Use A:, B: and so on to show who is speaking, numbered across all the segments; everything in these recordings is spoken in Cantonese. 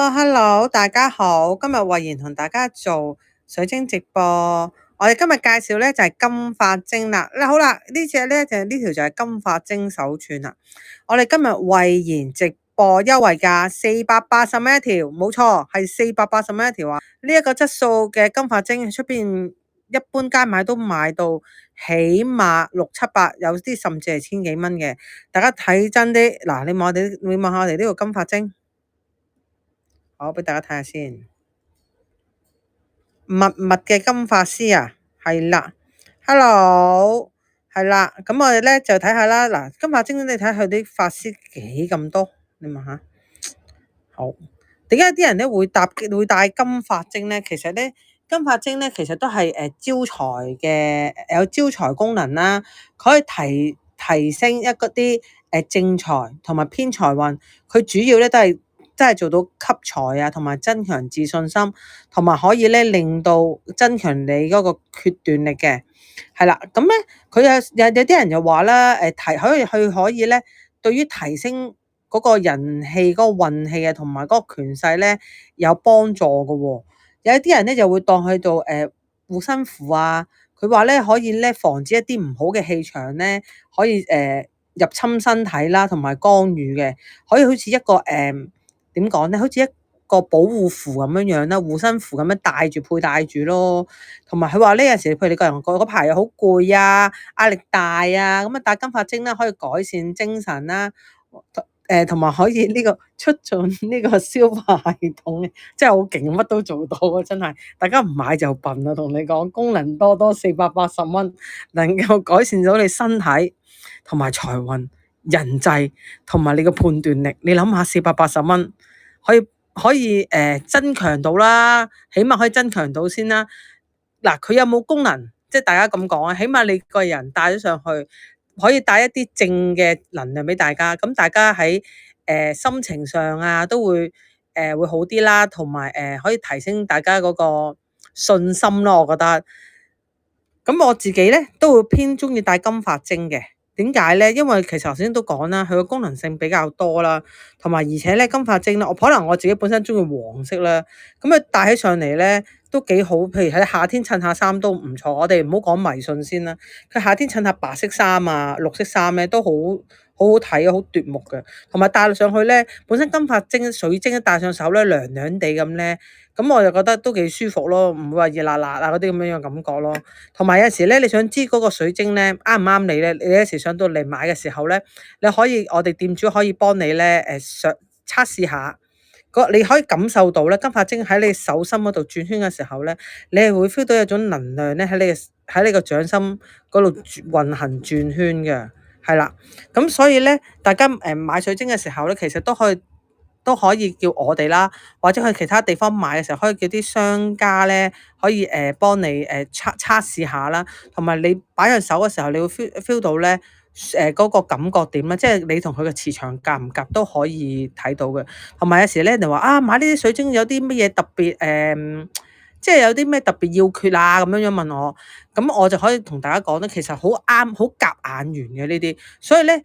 A: Hello，大家好，今日慧妍同大家做水晶直播。我哋今日介紹咧就係金髮晶啦。好啦，呢條就係金髮晶手串啦。我哋今日慧妍直播優惠價480蚊一條，冇錯，係480蚊一條啊。呢一個質素嘅金髮晶，出邊一般街買都買到起碼6、7百，有啲甚至係千幾蚊嘅。大家睇真啲，嗱，你望下我哋呢個金髮晶。好，俾大家睇下先。密嘅金髮絲啊，係啦 ，Hello，係啦。咁我哋咧就睇下啦。嗱，金髮晶你睇下佢啲髮絲幾咁多，你望下。好，點解啲人咧會戴金髮晶咧？其實咧，金髮晶咧其實都係招財嘅，有招財功能啦。佢可以提升一啲正財同埋偏財運。佢主要咧都係做到吸財啊，同埋增強自信心，同埋可以咧令到增強你嗰個決斷力嘅。係啦，咁咧佢有啲人又話啦，可以咧對於提升嗰個人氣、嗰個運氣啊，同埋嗰個權勢咧有幫助嘅喎。有啲人咧就會當佢做護身符啊。佢話咧可以咧防止一啲唔好嘅氣場咧，可以入侵身體啦，同埋干預嘅，可以好似一個點講咧，好似一個保護符咁樣啦，護身符咁樣佩戴住咯。同埋佢話呢，有時譬如你個人嗰排又好攰啊，壓力大啊，咁啊戴金髮晶啦，可以改善精神啦。同埋可以呢個促進呢個消化系統，真係好勁，乜都做到啊！真係，大家唔買就笨啦。同你講，功能多480蚊，能夠改善到你身體同埋財運、人際同埋你嘅判斷力。你諗下，480蚊可以增強到啦，起碼可以增強到先啦。嗱，佢有冇功能？即係大家咁講啊，起碼你個人帶咗上去，可以帶一啲正嘅能量俾大家。咁大家喺心情上啊，都會好啲啦，同埋可以提升大家嗰個信心咯。我覺得。咁我自己咧都會偏中意戴金髮晶嘅。點解咧？因為其實頭先都講啦，佢個功能性比較多啦，同埋而且咧金髮晶咧，可能我自己本身中意黃色啦，咁啊戴起上嚟咧都幾好。譬如喺夏天襯下衫都唔錯。我哋唔好講迷信先啦，佢夏天襯下白色衫啊、綠色衫咧都好好睇，好奪目嘅。同埋戴上去咧，本身金髮晶水晶一戴上手咧，涼涼地咁咧。咁我就覺得都幾舒服咯，唔會話熱辣辣啊嗰啲咁樣嘅感覺咯。同埋有時咧，你想知嗰個水晶咧啱唔啱你咧，你有時上到嚟買嘅時候咧，我哋店主可以幫你咧測試下，你可以感受到咧金髮晶喺你手心嗰度轉圈嘅時候咧，你係會 feel 到有種能量咧喺你個掌心嗰度運行轉圈嘅，係啦。咁所以咧，大家買水晶嘅時候咧，其實都可以叫我哋啦，或者去其他地方買嘅時候，可以叫啲商家咧，可以幫你測試下啦。同埋你擺喺手嘅時候，你會 feel 到咧嗰個感覺點咧，即係你同佢嘅磁場夾唔夾都可以睇到嘅。同埋有時咧，人話啊買呢啲水晶有啲乜嘢特別即係有啲咩特別要訣啊咁樣問我，咁我就可以同大家講咧，其實好啱好夾眼緣嘅呢啲，所以咧。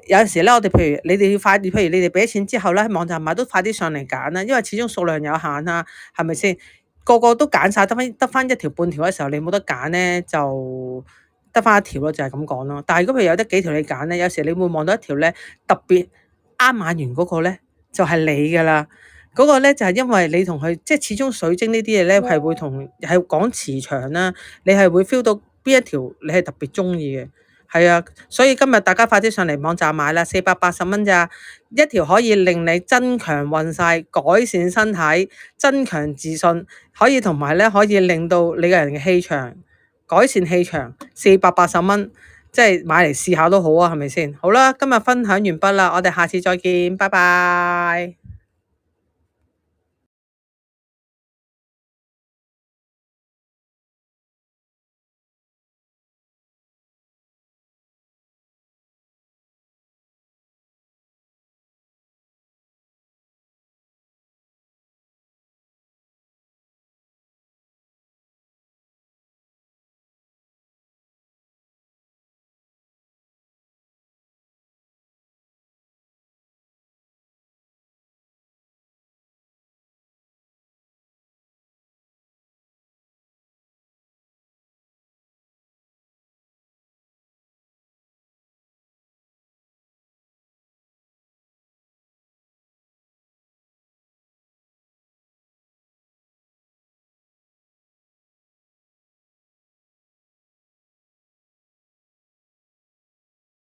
A: 有陣時咧，我哋譬如你哋要快啲，譬如你哋俾咗錢之後咧，喺網站買都快啲上嚟揀啦，因為始終數量有限啦，係咪先？個個都揀晒，得翻一條半條嘅時候，你冇得揀咧，就得翻一條咯，就係咁講咯。但係如果譬如有得幾條你揀咧，有時你會望到一條咧特別啱眼緣嗰個咧，就係你噶啦。嗰個咧就係因為你同佢，即係始終水晶呢啲嘢咧係會係講磁場啦，你係會 feel 到邊一條你係特別中意嘅。係啊，所以今日大家快啲上嚟網站買啦，480蚊咋，一條可以令你增強運勢、改善身體、增強自信，可以同埋咧可以令到你個人嘅氣場改善氣場，480蚊，即係買嚟試下都好啊，係咪先？好啦，今日分享完畢啦，我哋下次再見，拜拜。